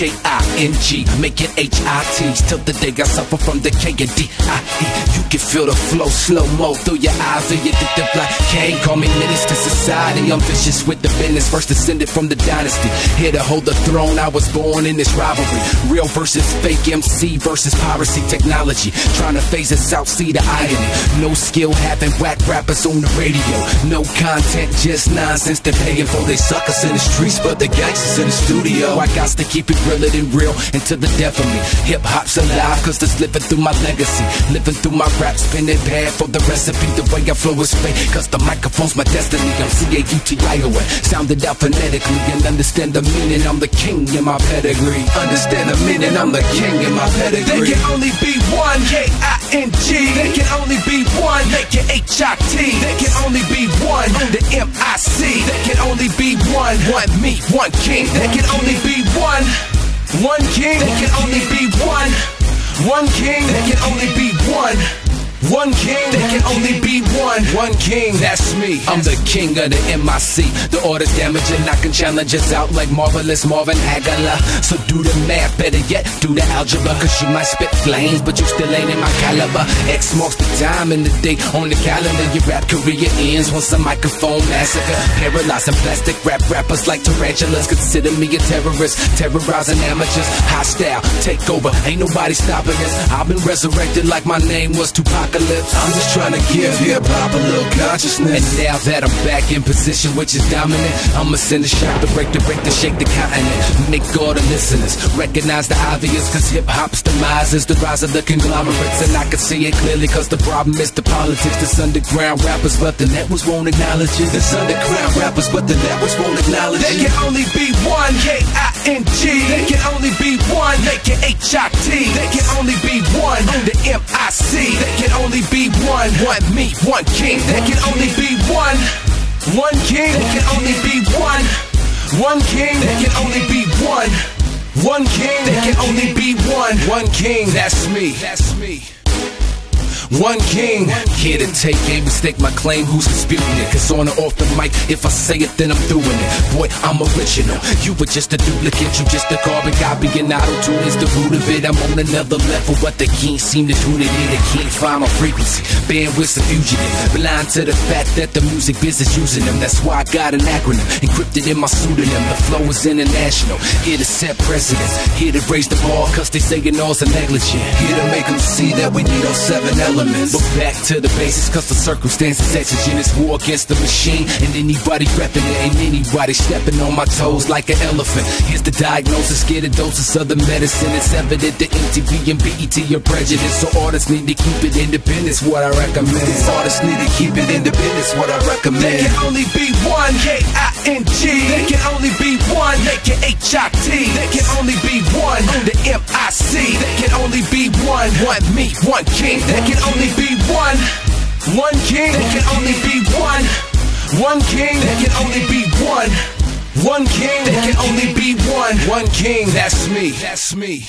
K-I-N-G, make it H-I-T, till the day I suffer from the K-A-D-I-E. You can feel the flow, slow-mo through your eyes, or you think the black K. Call me menace to society, I'm vicious with the business, first descended from the dynasty. Here to hold the throne, I was born in this rivalry. Real versus fake, MC versus piracy technology. Trying to phase us out, see the irony. No skill having whack rappers on the radio. No content, just nonsense. They're paying for they suckers in the streets, but the gangsters in the studio. I got to keep it realer than real, and to the death of me. Hip-hop's alive, cause it's living through my legacy. Living through my rap, spinning bad for the recipe. The way I flow is fake, cause the microphone's my destiny. I'm C.A.U.T.I.O.N, sounded out phonetically. And understand the meaning, I'm the king in my pedigree. Understand the meaning, I'm the king in my pedigree. There can only be one K-I-N-G. There can only be one, make it H-I-T. There can only be one, the M-I-C. There can only be one me, one king. There can only be one king. There can only be one king. There can only be one king, there can only be one king, that's me. I'm the king of the MIC. The order's damaging, knocking challenges out like Marvelous Marvin Hagala. So do the math, better yet, do the algebra. Cause you might spit flames, but you still ain't in my caliber. X marks the time and the day on the calendar. Your rap career ends once a microphone massacre. Paralyzing plastic rappers like tarantulas. Consider me a terrorist, terrorizing amateurs. Hostile, take over, ain't nobody stopping us. I've been resurrected like my name was Tupac. I'm just trying to give hip-hop a little consciousness. And now that I'm back in position, which is dominant, I'ma send a shot to break to shake the continent. Make all the listeners recognize the obvious, cause hip-hop's demise is the rise of the conglomerates. And I can see it clearly, cause the problem is the politics. This underground rappers, but the networks won't acknowledge it. This underground rappers, but the networks won't acknowledge it. There can only be one K-I-N-G. There can only be one, make it H-I-T. There can only be one, the M-I-C. There can only be one me, one king. There can only be one king. There can only be one king. There can only be one king. There can only be one king. That's me. That's me. One king, here to take, ain't mistake my claim, who's disputing it? Cause on or off the mic, if I say it then I'm doing it. Boy, I'm original, you were just a duplicate, you just a carbon copy. And auto-tune is the root of it. I'm on another level, but they can't seem to tune it in. They can't find my frequency, bandwidth's a fugitive. Blind to the fact that the music business using them. That's why I got an acronym, encrypted in my pseudonym. The flow is international, here to set precedents. Here to raise the bar, cause they saying all's a negligent. Here to make them see that we need all 7 elements. But back to the basics, cause the circumstances exigent. It's war against the machine, and anybody repping it. Ain't anybody stepping on my toes like an elephant. Here's the diagnosis, get a doses of the medicine. It's evident that MTV and BET are prejudiced. So artists need to keep it independent, what I recommend. Artists need to keep it independent, what I recommend. There can only be one K-I-N-G. There can only be one, make it H-I-T. There can only be one, the M-I-C. There can only be one me, one king. There can only be one king. There can only be one king. There can only be one king. There can only be one king. That's me. That's me.